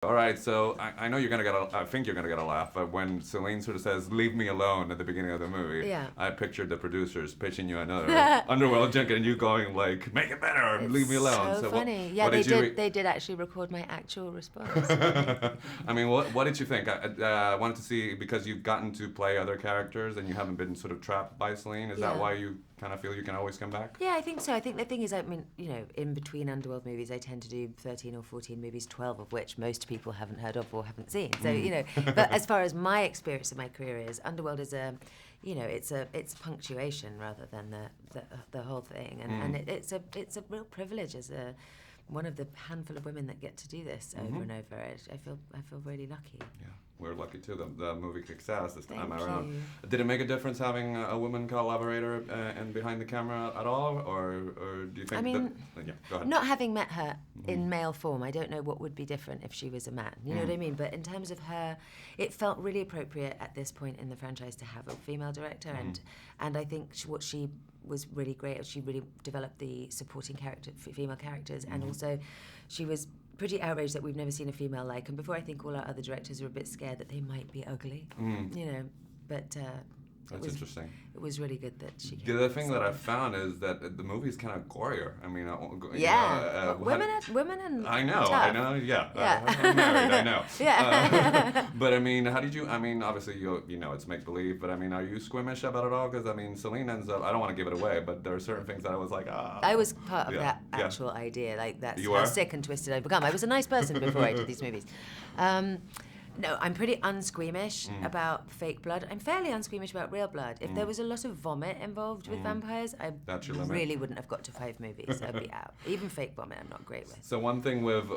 All right, so I know you're gonna get I think you're gonna get a laugh, but when Celine sort of says "Leave me alone" at the beginning of the movie, Yeah. I pictured the producers pitching you another Underworld drink and you going like, "Make it better, or It's leave me alone." so What, funny. Yeah, what they did you? They did actually record my actual response. I mean, what did you think? I wanted to see because you've gotten to play other characters and you haven't been sort of trapped by Celine. Is that Yeah. why you kind of feel you can always come back? Yeah, I think so. I think the thing is, I mean, in between Underworld movies, I tend to do 13 or 14 movies, 12 of which most people haven't heard of or haven't seen. So, but as far as my experience of my career is, Underworld is it's punctuation rather than the whole thing. And it's a real privilege as one of the handful of women that get to do this over and over. I feel really lucky. Yeah, we're lucky too. The movie kicks ass this time Thank around. you. Did it make a difference having a woman collaborator and behind the camera at all, or do you think? I mean, yeah, go ahead. not having met her in male form, I don't know what would be different if she was a man. You know what I mean? But in terms of her, it felt really appropriate at this point in the franchise to have a female director, and I think what she was really great. She really developed the supporting female characters, and also she was pretty outraged that we've never seen a female like. And before, I think all our other directors were a bit scared that they might be ugly, But That's interesting. It was really good that she. The thing that I found is that the movie is kind of gorier. I mean, women and I know, tough. yeah. I'm married, I know. Yeah. But I mean, how did you? I mean, obviously it's make believe, but I mean, are you squeamish about it all? Because I mean, Celine ends up. I don't want to give it away, but there are certain things that I was like, I was part of that actual idea. Like that's You how are? sick and twisted I've become. I was a nice person before I did these movies. No, I'm pretty unsqueamish about fake blood. I'm fairly unsqueamish about real blood. If there was a lot of vomit involved with vampires, I That's your limit. really wouldn't have got to 5 movies. I'd be out. Even fake vomit, I'm not great with. So one thing with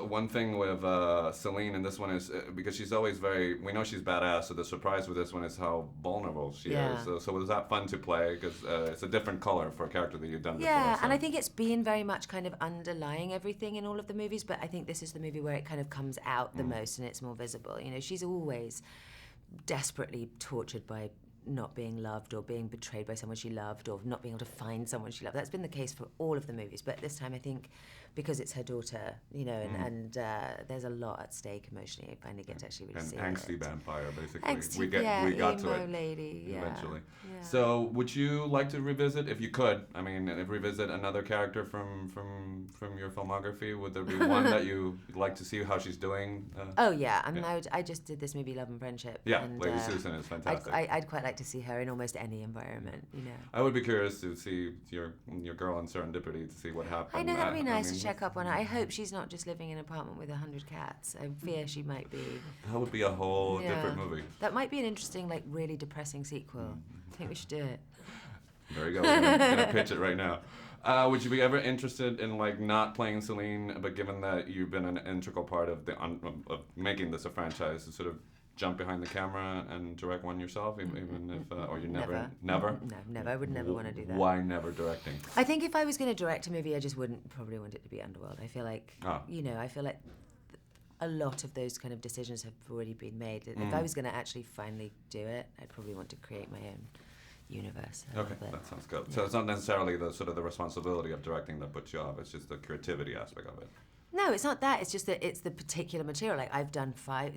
Celine, and this one is because she's always very. We know she's badass. So the surprise with this one is how vulnerable she is. So was that fun to play? Because it's a different color for a character that you've done before. Yeah, So. and I think it's been very much kind of underlying everything in all of the movies. But I think this is the movie where it kind of comes out the most and it's more visible. She's always desperately tortured by not being loved or being betrayed by someone she loved or not being able to find someone she loved. That's been the case for all of the movies, but this time I think because it's her daughter, and there's a lot at stake emotionally. I finally get to actually really see angsty it. vampire, basically. Angsty, we got to emo it lady, eventually. Yeah. So, would you like to revisit, if you could? I mean, revisit another character from your filmography? Would there be one that you like to see how she's doing? Oh yeah, I mean, I just did this movie Love and Friendship. Yeah, and, Lady Susan is fantastic. I'd quite like to see her in almost any environment. I would be curious to see your girl in Serendipity to see what happened. I know that'd be nice to check up on her. I hope she's not just living in an apartment with 100 cats. I fear she might be. That would be a whole different movie. That might be an interesting, really depressing sequel. I think we should do it. There you go. We're gonna pitch it right now. Would you be ever interested in not playing Celine, but given that you've been an integral part of of making this a franchise, to sort of jump behind the camera and direct one yourself, even if or you never? No, never. I would never want to do that. Why never directing? I think if I was going to direct a movie, I just probably want it to be Underworld. I feel like I feel like a lot of those kind of decisions have already been made. If I was going to actually finally do it, I'd probably want to create my own universe. Okay, that sounds good. Yeah. So it's not necessarily the sort of the responsibility of directing that puts you off. It's just the creativity aspect of it. No, it's not that. It's just that it's the particular material. Like I've done 4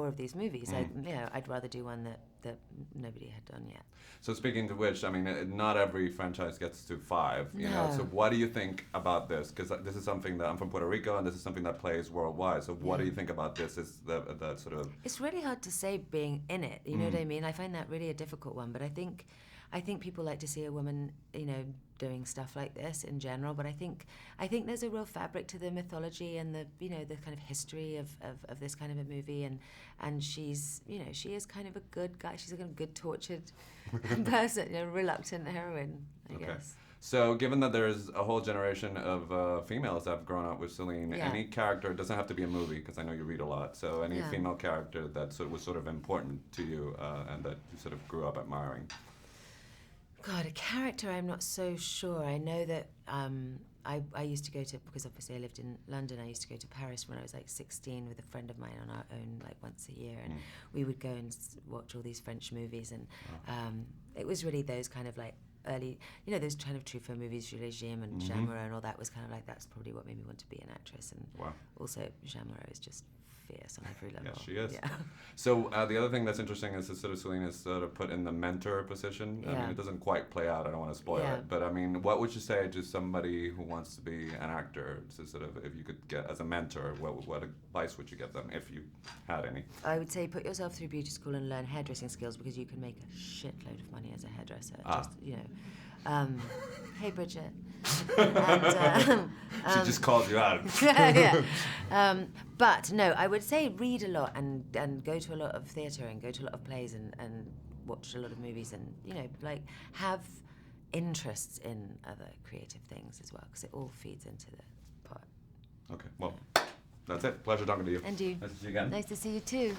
of these movies. I'd rather do one that nobody had done yet. So speaking to which, I mean, not every franchise gets to 5. You know. So what do you think about this? Because this is something that I'm from Puerto Rico, and this is something that plays worldwide. So what do you think about this? Is the sort of? It's really hard to say being in it. You know what I mean? I find that really a difficult one. But I think people like to see a woman, doing stuff like this in general. But I think there's a real fabric to the mythology and the kind of history of this kind of a movie. And she's she is kind of a good guy. She's a kind of good tortured person, reluctant heroine, I guess. So given that there's a whole generation of females that have grown up with Celine, any character, it doesn't have to be a movie, because I know you read a lot, so any female character that was sort of important to you and that you sort of grew up admiring? God, a character, I'm not so sure. I know that I used to go to, because obviously I lived in London, I used to go to Paris when I was 16 with a friend of mine on our own, once a year, and we would go and watch all these French movies, and it was really those kind of early, those kind of Truffaut movies, Jules Jim and Jean Moreau and all that was kind of that's probably what made me want to be an actress, and also Jean Moreau is just fierce on every level. Yes, she is. Yeah. So the other thing that's interesting is that sort of Celine is sort of put in the mentor position. I mean, Yeah. it doesn't quite play out. I don't want to spoil Yeah. it. But I mean, what would you say to somebody who wants to be an actor? To sort of, if you could get as a mentor, what advice would you give them if you had any? I would say put yourself through beauty school and learn hairdressing skills because you can make a shitload of money as a hairdresser. Just, hey, Bridget. And, She just called you out. yeah. But no, I would say read a lot and go to a lot of theatre and go to a lot of plays and watch a lot of movies and, like have interests in other creative things as well because it all feeds into the part. Okay, well, that's it. Pleasure talking to you. And you. Nice to see you again. Nice to see you too.